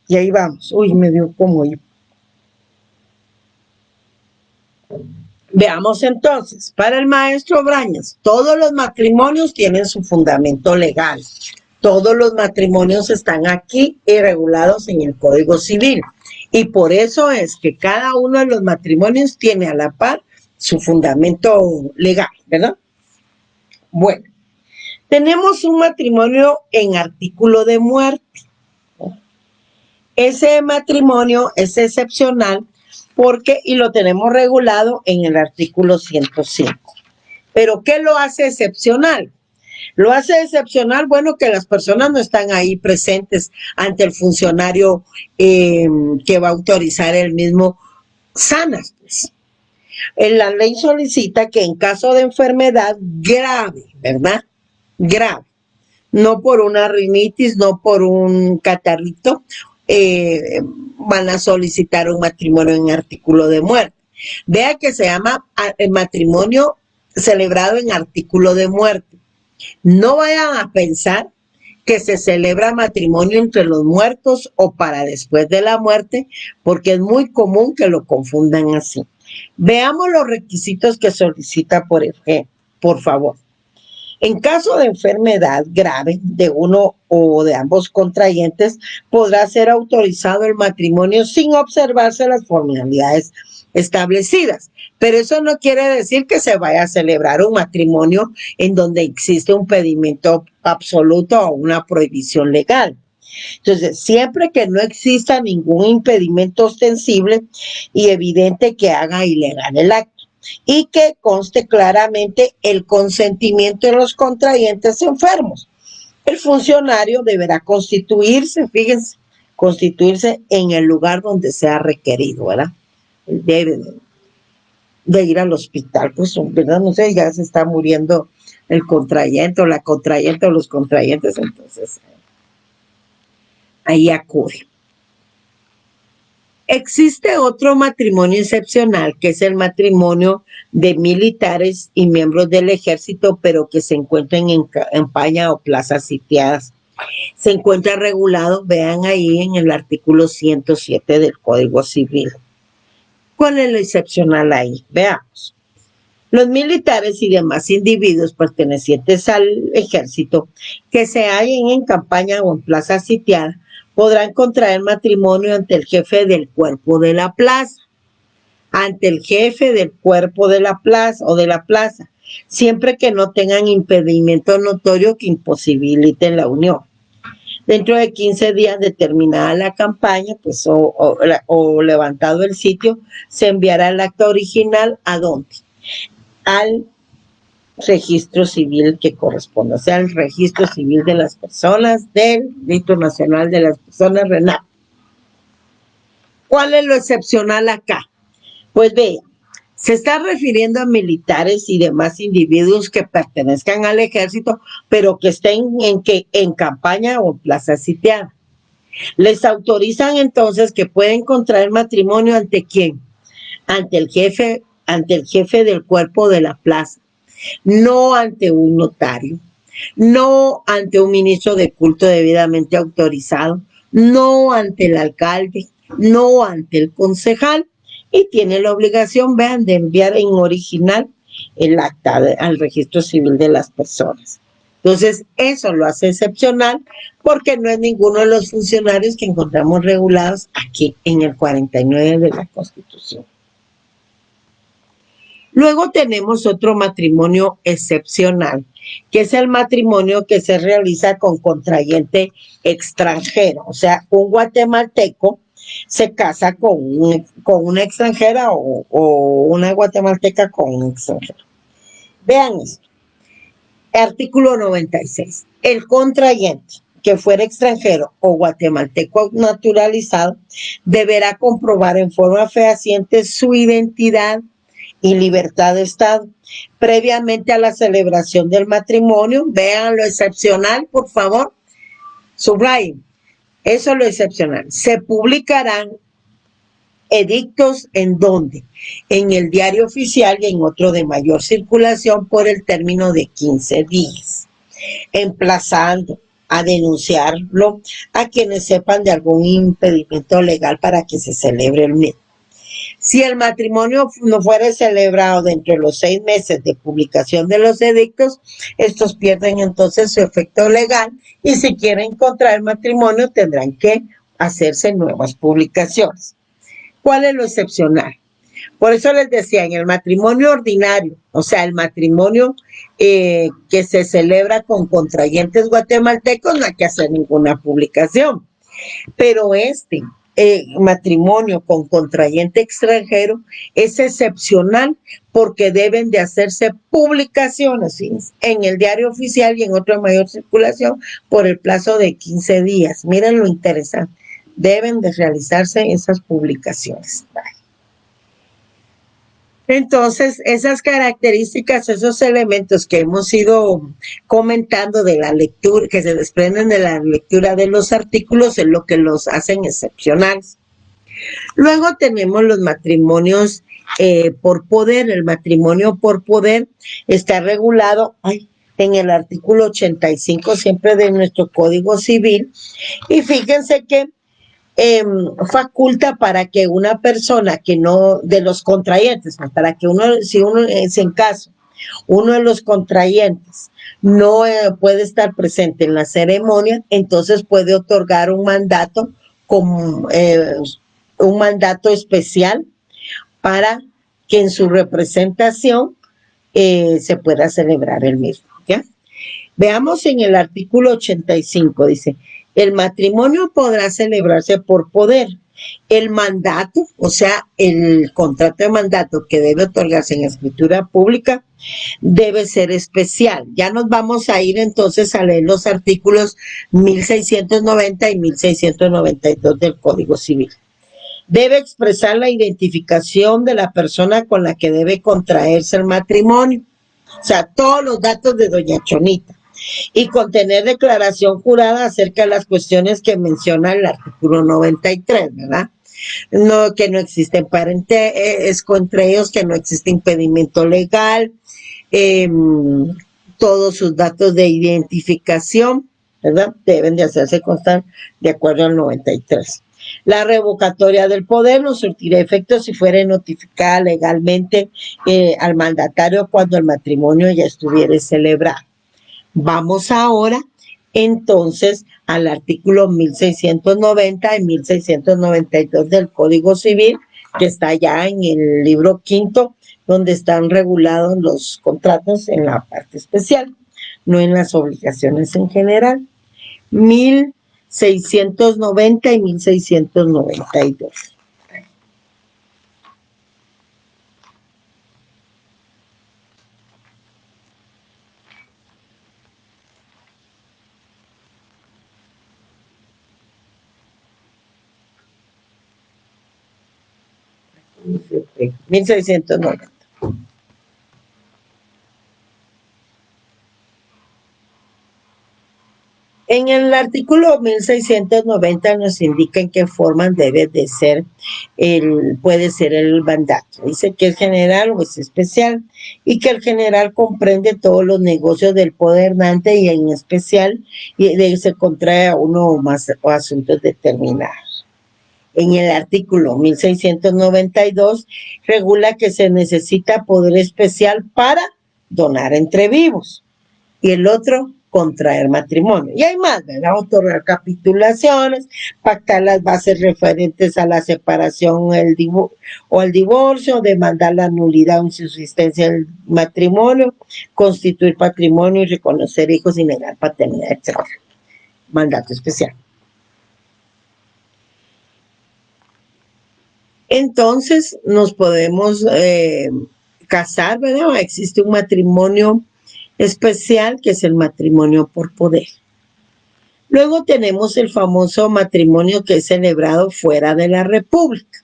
Y ahí vamos. Uy, me dio como yo. Veamos entonces, para el maestro Brañas, todos los matrimonios tienen su fundamento legal. Todos los matrimonios están aquí y regulados en el Código Civil. Y por eso es que cada uno de los matrimonios tiene a la par su fundamento legal, ¿verdad? Bueno, tenemos un matrimonio en artículo de muerte. Ese matrimonio es excepcional porque, y lo tenemos regulado en el artículo 105. ¿Pero qué lo hace excepcional? Lo hace excepcional, bueno, que las personas no están ahí presentes ante el funcionario que va a autorizar el mismo sanas, pues. La ley solicita que en caso de enfermedad grave, ¿verdad? Grave, no por una rinitis, no por un catarrito, van a solicitar un matrimonio en artículo de muerte. Vea que se llama el matrimonio celebrado en artículo de muerte. No vayan a pensar que se celebra matrimonio entre los muertos o para después de la muerte, porque es muy común que lo confundan así. Veamos los requisitos que solicita por favor. En caso de enfermedad grave de uno o de ambos contrayentes, podrá ser autorizado el matrimonio sin observarse las formalidades establecidas. Pero eso no quiere decir que se vaya a celebrar un matrimonio en donde existe un impedimento absoluto o una prohibición legal. Entonces, siempre que no exista ningún impedimento ostensible y evidente que haga ilegal el acto, y que conste claramente el consentimiento de los contrayentes enfermos. El funcionario deberá constituirse, fíjense, constituirse en el lugar donde sea requerido, ¿verdad? Debe de ir al hospital, pues, ¿verdad? No sé, ya se está muriendo el contrayente o la contrayente o los contrayentes, entonces ahí acude. Existe otro matrimonio excepcional, que es el matrimonio de militares y miembros del ejército, pero que se encuentran en campaña o plazas sitiadas. Se encuentra regulado, vean ahí en el artículo 107 del Código Civil. ¿Cuál es lo excepcional ahí? Veamos. Los militares y demás individuos pertenecientes al ejército que se hallen en campaña o en plaza sitiada podrán contraer matrimonio ante el jefe del cuerpo de la plaza. Ante el jefe del cuerpo de la plaza o de la plaza, siempre que no tengan impedimento notorio que imposibiliten la unión. Dentro de 15 días determinada la campaña, pues, o levantado el sitio, se enviará el acta original ¿a dónde? Al registro civil que corresponda, o sea, el registro civil de las personas del Registro Nacional de las Personas, RENAP. ¿Cuál es lo excepcional acá? Pues vea, se está refiriendo a militares y demás individuos que pertenezcan al ejército, pero que estén en campaña o plaza sitiada. Les autorizan entonces que pueden contraer matrimonio ¿ante quién? Ante el jefe del cuerpo de la plaza, no ante un notario, no ante un ministro de culto debidamente autorizado, no ante el alcalde, no ante el concejal, y tiene la obligación, vean, de enviar en original el acta al registro civil de las personas. Entonces, eso lo hace excepcional porque no es ninguno de los funcionarios que encontramos regulados aquí en el 49 de la Constitución. Luego tenemos otro matrimonio excepcional, que es el matrimonio que se realiza con contrayente extranjero. O sea, un guatemalteco se casa con una extranjera o una guatemalteca con un extranjero. Vean esto. Artículo 96. El contrayente que fuera extranjero o guatemalteco naturalizado deberá comprobar en forma fehaciente su identidad y libertad de estado previamente a la celebración del matrimonio. Vean lo excepcional, por favor, subrayen, eso es lo excepcional. Se publicarán edictos ¿en dónde? En el diario oficial y en otro de mayor circulación por el término de 15 días, emplazando a denunciarlo a quienes sepan de algún impedimento legal para que se celebre el mismo. Si el matrimonio no fuera celebrado dentro de los 6 meses de publicación de los edictos, estos pierden entonces su efecto legal y si quieren contraer matrimonio tendrán que hacerse nuevas publicaciones. ¿Cuál es lo excepcional? Por eso les decía, en el matrimonio ordinario, o sea, el matrimonio que se celebra con contrayentes guatemaltecos, no hay que hacer ninguna publicación. Pero matrimonio con contrayente extranjero es excepcional porque deben de hacerse publicaciones, ¿sí?, en el diario oficial y en otra mayor circulación por el plazo de 15 días. Miren lo interesante, deben de realizarse esas publicaciones. Entonces, esas características, esos elementos que hemos ido comentando de la lectura, que se desprenden de la lectura de los artículos, es lo que los hacen excepcionales. Luego tenemos los matrimonios por poder. El matrimonio por poder está regulado en el artículo 85 siempre de nuestro Código Civil, y fíjense que faculta para que una persona que no, de los contrayentes, para que uno, si uno es en caso, uno de los contrayentes no puede estar presente en la ceremonia, entonces puede otorgar un mandato como un mandato especial para que en su representación se pueda celebrar el mismo, ¿ya? Veamos en el artículo 85, dice, el matrimonio podrá celebrarse por poder. El mandato, o sea, el contrato de mandato que debe otorgarse en escritura pública, debe ser especial. Ya nos vamos a ir entonces a leer los artículos 1690 y 1692 del Código Civil. Debe expresar la identificación de la persona con la que debe contraerse el matrimonio. O sea, todos los datos de doña Chonita. Y contener declaración jurada acerca de las cuestiones que menciona el artículo 93, ¿verdad? No, que no existen parentesco entre ellos, que no existe impedimento legal, todos sus datos de identificación, ¿verdad? Deben de hacerse constar de acuerdo al 93. La revocatoria del poder no surtirá efecto si fuera notificada legalmente al mandatario cuando el matrimonio ya estuviera celebrado. Vamos ahora entonces al artículo 1690 y 1692 del Código Civil, que está ya en el libro quinto, donde están regulados los contratos en la parte especial, no en las obligaciones en general. 1690 y 1692. Sí, 1690. En el artículo 1690 nos indica en qué forma debe de ser puede ser el mandato. Dice que es general o es especial, y que el general comprende todos los negocios del podernante y en especial se contrae a uno o más o asuntos determinados. En el artículo 1692 regula que se necesita poder especial para donar entre vivos, y el otro, contraer matrimonio. Y hay más, ¿verdad? Otorgar capitulaciones, pactar las bases referentes a la separación o al divorcio, demandar la nulidad o insusistencia del matrimonio, constituir patrimonio y reconocer hijos y negar paternidad, etc. Mandato especial. Entonces nos podemos casar, ¿verdad? Existe un matrimonio especial que es el matrimonio por poder. Luego tenemos el famoso matrimonio que es celebrado fuera de la República.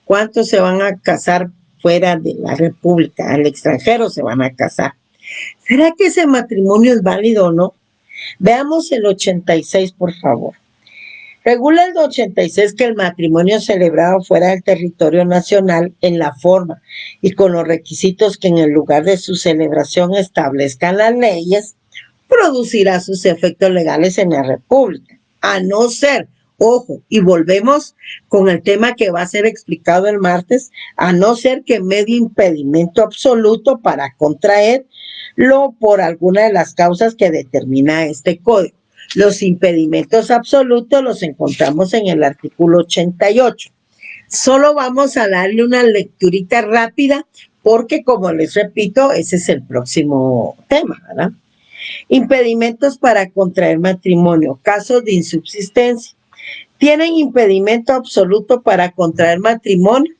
¿Cuántos se van a casar fuera de la República? Al extranjero se van a casar. ¿Será que ese matrimonio es válido o no? Veamos el 86, por favor. Regula el 86 que el matrimonio celebrado fuera del territorio nacional en la forma y con los requisitos que en el lugar de su celebración establezcan las leyes, producirá sus efectos legales en la República, a no ser, ojo, y volvemos con el tema que va a ser explicado el martes, a no ser que medie impedimento absoluto para contraerlo por alguna de las causas que determina este código. Los impedimentos absolutos los encontramos en el artículo 88. Solo vamos a darle una lecturita rápida porque, como les repito, ese es el próximo tema, ¿verdad? Impedimentos para contraer matrimonio. Casos de insubsistencia. ¿Tienen impedimento absoluto para contraer matrimonio?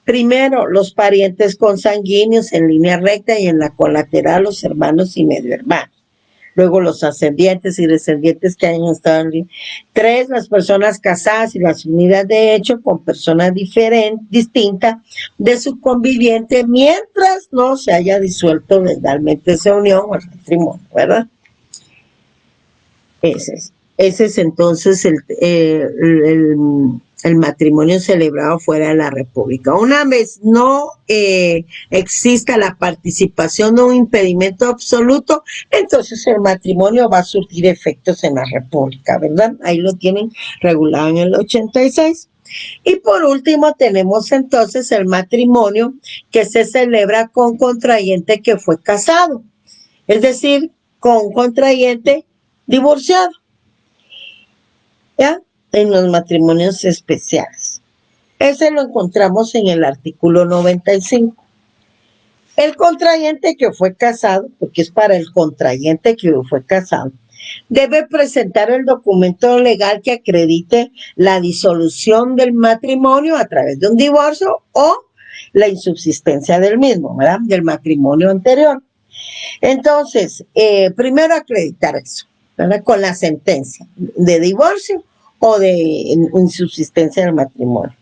Primero, los parientes consanguíneos en línea recta y en la colateral los hermanos y medio hermanos. Luego los ascendientes y descendientes que hayan estado en línea. 3, las personas casadas y las unidas de hecho con personas distintas de su conviviente mientras no se haya disuelto legalmente esa unión o el matrimonio, ¿verdad? Ese es entonces el matrimonio celebrado fuera de la República. Una vez no exista la participación de un impedimento absoluto, entonces el matrimonio va a surtir efectos en la República, ¿verdad? Ahí lo tienen regulado en el 86. Y por último tenemos entonces el matrimonio que se celebra con contrayente que fue casado, es decir, con contrayente divorciado, ¿ya? En los matrimonios especiales. Ese lo encontramos en el artículo 95. El contrayente que fue casado, porque es para el contrayente que fue casado, debe presentar el documento legal que acredite la disolución del matrimonio a través de un divorcio o la insubsistencia del mismo, ¿verdad? Del matrimonio anterior. Entonces, primero acreditar eso, ¿verdad? Con la sentencia de divorcio o de insubsistencia del matrimonio.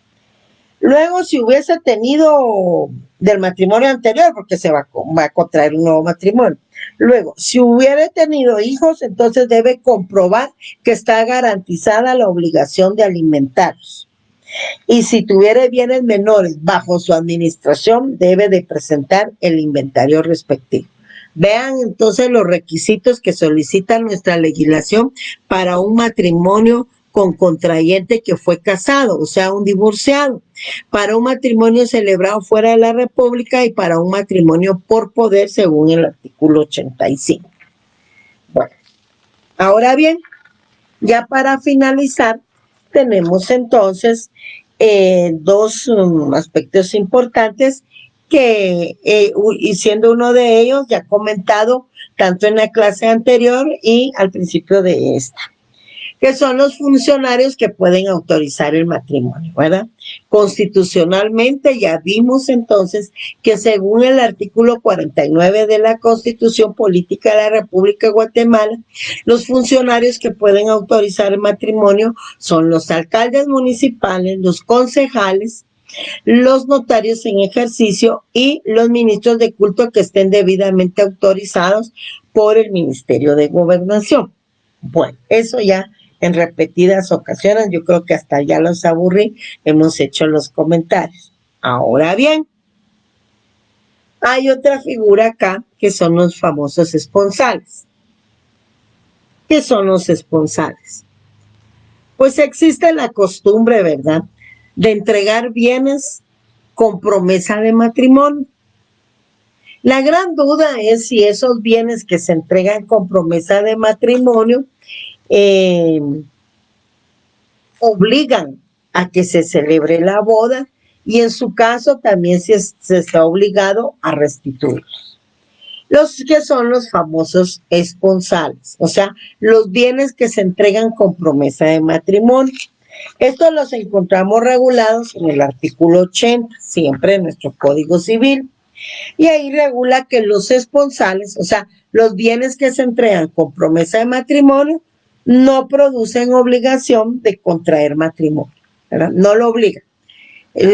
Luego, si hubiese tenido del matrimonio anterior, porque se va a contraer un nuevo matrimonio. Luego, si hubiera tenido hijos, entonces debe comprobar que está garantizada la obligación de alimentarlos. Y si tuviera bienes menores bajo su administración, debe de presentar el inventario respectivo. Vean entonces los requisitos que solicita nuestra legislación para un matrimonio con contrayente que fue casado, o sea, un divorciado, para un matrimonio celebrado fuera de la República y para un matrimonio por poder, según el artículo 85. Bueno, ahora bien, ya para finalizar, tenemos entonces dos aspectos importantes que, y siendo uno de ellos, ya comentado tanto en la clase anterior y al principio de esta, que son los funcionarios que pueden autorizar el matrimonio, ¿verdad? Constitucionalmente ya vimos entonces que según el artículo 49 de la Constitución Política de la República de Guatemala, los funcionarios que pueden autorizar el matrimonio son los alcaldes municipales, los concejales, los notarios en ejercicio y los ministros de culto que estén debidamente autorizados por el Ministerio de Gobernación. Bueno, eso ya en repetidas ocasiones, yo creo que hasta ya los aburrí, hemos hecho los comentarios. Ahora bien, hay otra figura acá que son los famosos esponsales. ¿Qué son los esponsales? Pues existe la costumbre, ¿verdad?, de entregar bienes con promesa de matrimonio. La gran duda es si esos bienes que se entregan con promesa de matrimonio obligan a que se celebre la boda y en su caso también se está obligado a restituirlos. Los que son los famosos esponsales, o sea, los bienes que se entregan con promesa de matrimonio. Estos los encontramos regulados en el artículo 80, siempre en nuestro Código Civil. Y ahí regula que los esponsales, o sea, los bienes que se entregan con promesa de matrimonio, no producen obligación de contraer matrimonio, ¿verdad? No lo obligan.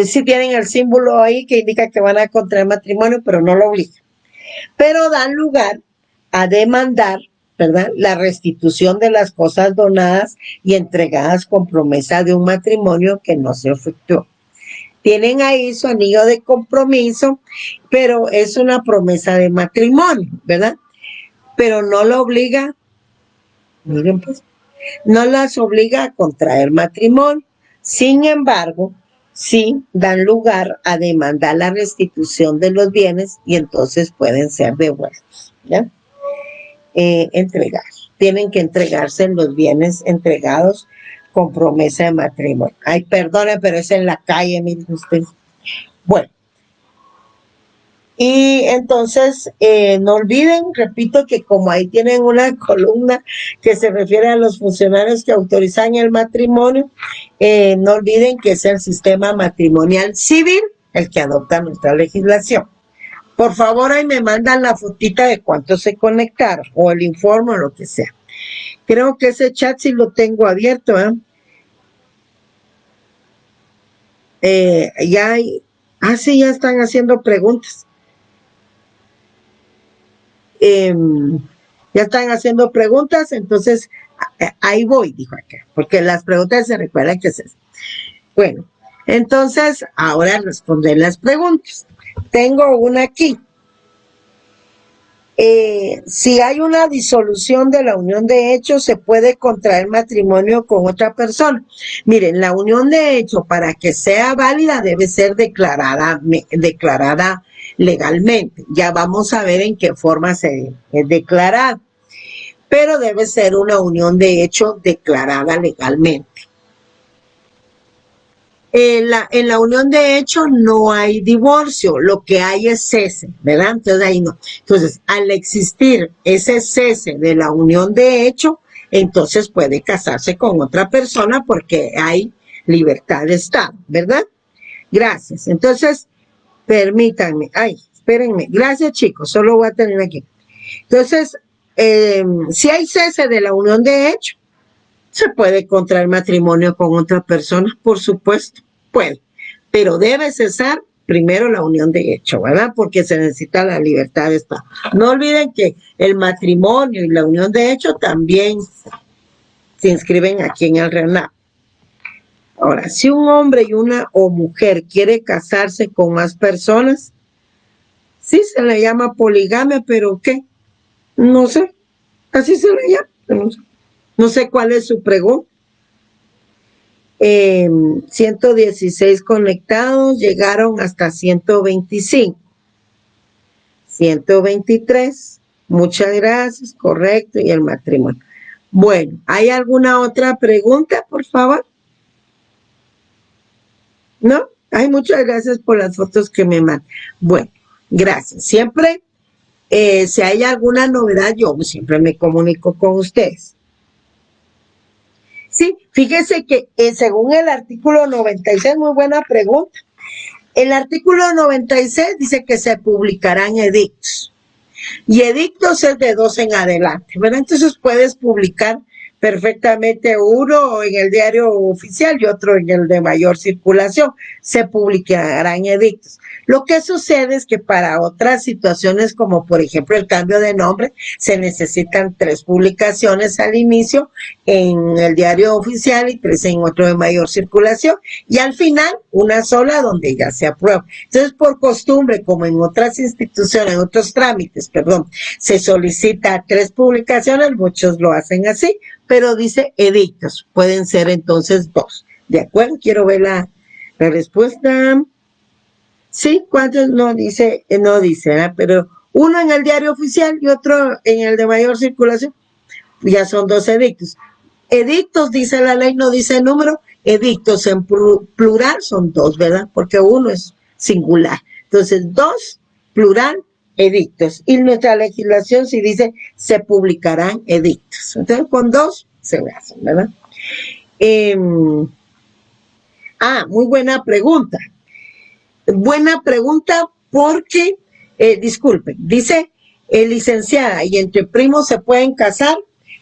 Sí tienen el símbolo ahí que indica que van a contraer matrimonio, pero no lo obligan. Pero dan lugar a demandar, ¿verdad?, la restitución de las cosas donadas y entregadas con promesa de un matrimonio que no se efectuó. Tienen ahí su anillo de compromiso, pero es una promesa de matrimonio, ¿verdad? Pero no lo obliga, miren pues, no las obliga a contraer matrimonio. Sin embargo, sí dan lugar a demandar la restitución de los bienes y entonces pueden ser devueltos, ¿ya? Entregados. Tienen que entregarse los bienes entregados con promesa de matrimonio. Ay, perdone, pero es en la calle, miren ustedes. Bueno, y entonces no olviden, repito, que como ahí tienen una columna que se refiere a los funcionarios que autorizan el matrimonio, no olviden que es el sistema matrimonial civil el que adopta nuestra legislación. Por favor, ahí me mandan la fotita de cuántos se conectaron, o el informe, o lo que sea. Creo que ese chat sí lo tengo abierto, ya hay, sí, ya están haciendo preguntas. Ya están haciendo preguntas, entonces ahí voy, dijo acá, porque las preguntas se recuerdan que es eso. Bueno, entonces ahora responder las preguntas. Tengo una aquí. Si hay una disolución de la unión de hecho, se puede contraer matrimonio con otra persona. Miren, la unión de hecho, para que sea válida, debe ser declarada legalmente. Ya vamos a ver en qué forma se es declarada, pero debe ser una unión de hecho declarada legalmente. En la unión de hecho no hay divorcio, lo que hay es cese, ¿verdad? Entonces ahí no. Entonces, al existir ese cese de la unión de hecho, entonces puede casarse con otra persona porque hay libertad de Estado, ¿verdad? Gracias. Entonces, permítanme, espérenme. Gracias, chicos, solo voy a tener aquí. Entonces, si hay cese de la unión de hecho, se puede contraer matrimonio con otra persona, por supuesto, puede, pero debe cesar primero la unión de hecho, ¿verdad? Porque se necesita la libertad de Estado. No olviden que el matrimonio y la unión de hecho también se inscriben aquí en el RENAP. Ahora, si un hombre y una o mujer quiere casarse con más personas, sí se le llama poligamia, pero ¿qué? No sé, así se le llama, no sé cuál es su pregunta. 116 conectados, llegaron hasta 125. 123, muchas gracias, correcto, y el matrimonio. Bueno, ¿hay alguna otra pregunta, por favor? ¿No? Ay, muchas gracias por las fotos que me mandan. Bueno, gracias. Siempre, si hay alguna novedad, yo siempre me comunico con ustedes. Sí, fíjese que según el artículo 96, muy buena pregunta. El artículo 96 dice que se publicarán edictos. Y edictos es de 2 en adelante, ¿verdad? Entonces puedes publicar perfectamente uno en el diario oficial y otro en el de mayor circulación. Se publicarán edictos. Lo que sucede es que para otras situaciones, como por ejemplo el cambio de nombre, se necesitan 3 publicaciones al inicio en el diario oficial y 3 en otro de mayor circulación. Y al final, una sola donde ya se aprueba. Entonces, por costumbre, como en otras instituciones, en otros trámites, se solicita 3 publicaciones, muchos lo hacen así, pero dice edictos, pueden ser entonces 2. ¿De acuerdo? Quiero ver la respuesta. Sí, ¿cuántos? No dice, ¿verdad? Pero uno en el diario oficial y otro en el de mayor circulación. Ya son 2 edictos. Edictos, dice la ley, no dice número. Edictos en plural son 2, ¿verdad? Porque uno es singular. Entonces, 2, plural, edictos. Y nuestra legislación sí dice, se publicarán edictos. Entonces, con 2 se hacen, ¿verdad? Muy buena pregunta. Buena pregunta porque, disculpen, dice, licenciada, ¿y entre primos se pueden casar?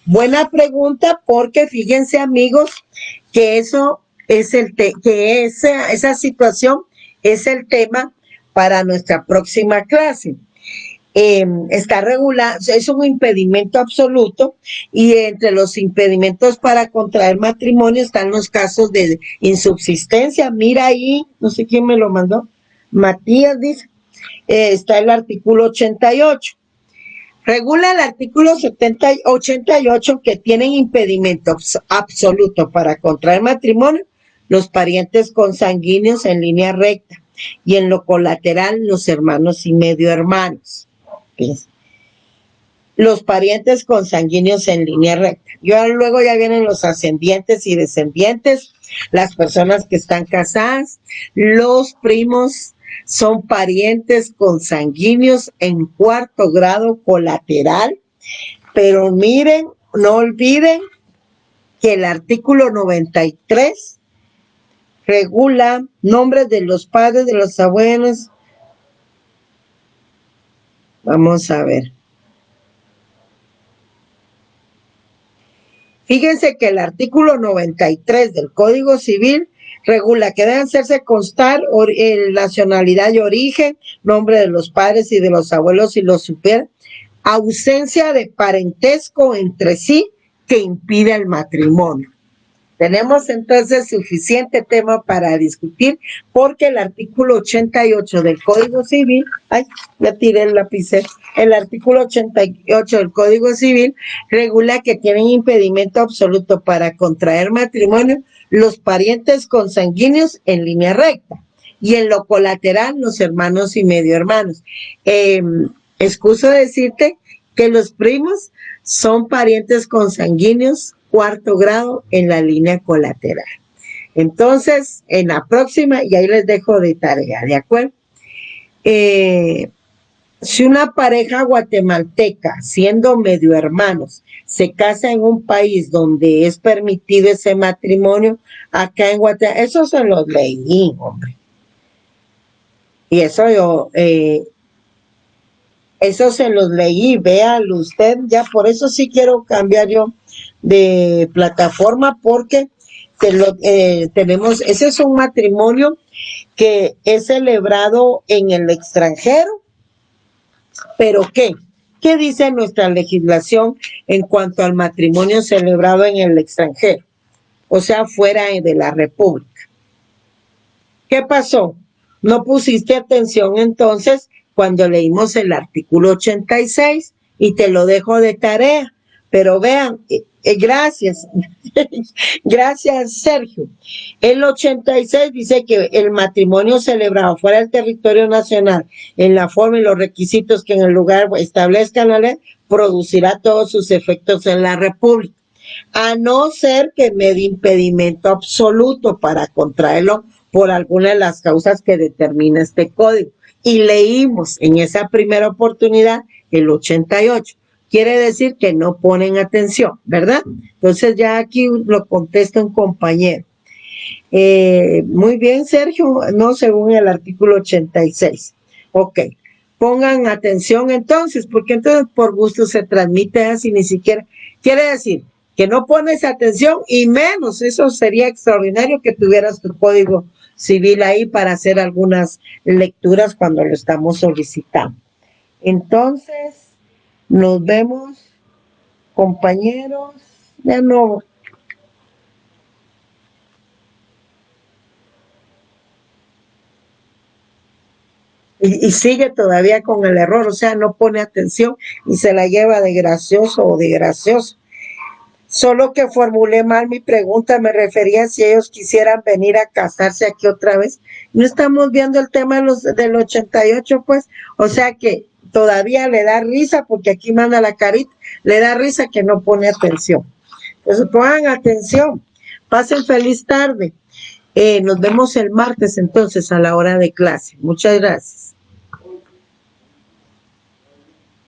Buena pregunta porque fíjense, amigos, que eso es esa situación es el tema para nuestra próxima clase. Está regulado, es un impedimento absoluto, y entre los impedimentos para contraer matrimonio están los casos de insubsistencia. Mira ahí, no sé quién me lo mandó, Matías dice, está el artículo 88. Regula el artículo 88 que tienen impedimento absoluto para contraer matrimonio los parientes consanguíneos en línea recta y en lo colateral los hermanos y medio hermanos. Los parientes consanguíneos en línea recta. Luego ya vienen los ascendientes y descendientes, las personas que están casadas, los primos son parientes consanguíneos en 4º grado colateral, pero miren, no olviden que el artículo 93 regula nombres de los padres, de los abuelos. Vamos a ver. Fíjense que el artículo 93 del Código Civil regula que deben hacerse constar nacionalidad y origen, nombre de los padres y de los abuelos y los supera, ausencia de parentesco entre sí que impide el matrimonio. Tenemos entonces suficiente tema para discutir porque el artículo 88 del Código Civil, ay, ya tiré el lapicero, el artículo 88 del Código Civil regula que tienen impedimento absoluto para contraer matrimonio los parientes consanguíneos en línea recta y en lo colateral los hermanos y medio hermanos. Excuso decirte que los primos son parientes consanguíneos cuarto grado en la línea colateral. Entonces, en la próxima, y ahí les dejo de tarea, ¿de acuerdo? Si una pareja guatemalteca, siendo medio hermanos, se casa en un país donde es permitido ese matrimonio, acá en Guatemala, eso se los leí, hombre. Y eso se los leí, véalo usted, ya por eso sí quiero cambiar yo de plataforma, porque tenemos, ese es un matrimonio que es celebrado en el extranjero, pero ¿qué dice nuestra legislación en cuanto al matrimonio celebrado en el extranjero? O sea, fuera de la República. ¿Qué pasó? No pusiste atención entonces cuando leímos el artículo 86 y te lo dejo de tarea. Pero vean, gracias, gracias Sergio. El 86 dice que el matrimonio celebrado fuera del territorio nacional en la forma y los requisitos que en el lugar establezcan la ley producirá todos sus efectos en la República, a no ser que me dé impedimento absoluto para contraerlo por alguna de las causas que determina este código. Y leímos en esa primera oportunidad el 88. Quiere decir que no ponen atención, ¿verdad? Entonces ya aquí lo contesta un compañero. Muy bien, Sergio, no según el artículo 86. Ok, pongan atención entonces, porque entonces por gusto se transmite así, ni siquiera, quiere decir que no pones atención y menos, eso sería extraordinario que tuvieras tu código civil ahí para hacer algunas lecturas cuando lo estamos solicitando. Entonces, nos vemos, compañeros, ya no. Y sigue todavía con el error, o sea, no pone atención y se la lleva de gracioso o de gracioso. Solo que formulé mal mi pregunta, me refería a si ellos quisieran venir a casarse aquí otra vez. No estamos viendo el tema del 88, pues, o sea que todavía le da risa, porque aquí manda la carita, le da risa que no pone atención. Entonces pongan atención, pasen feliz tarde. Nos vemos el martes entonces a la hora de clase. Muchas gracias.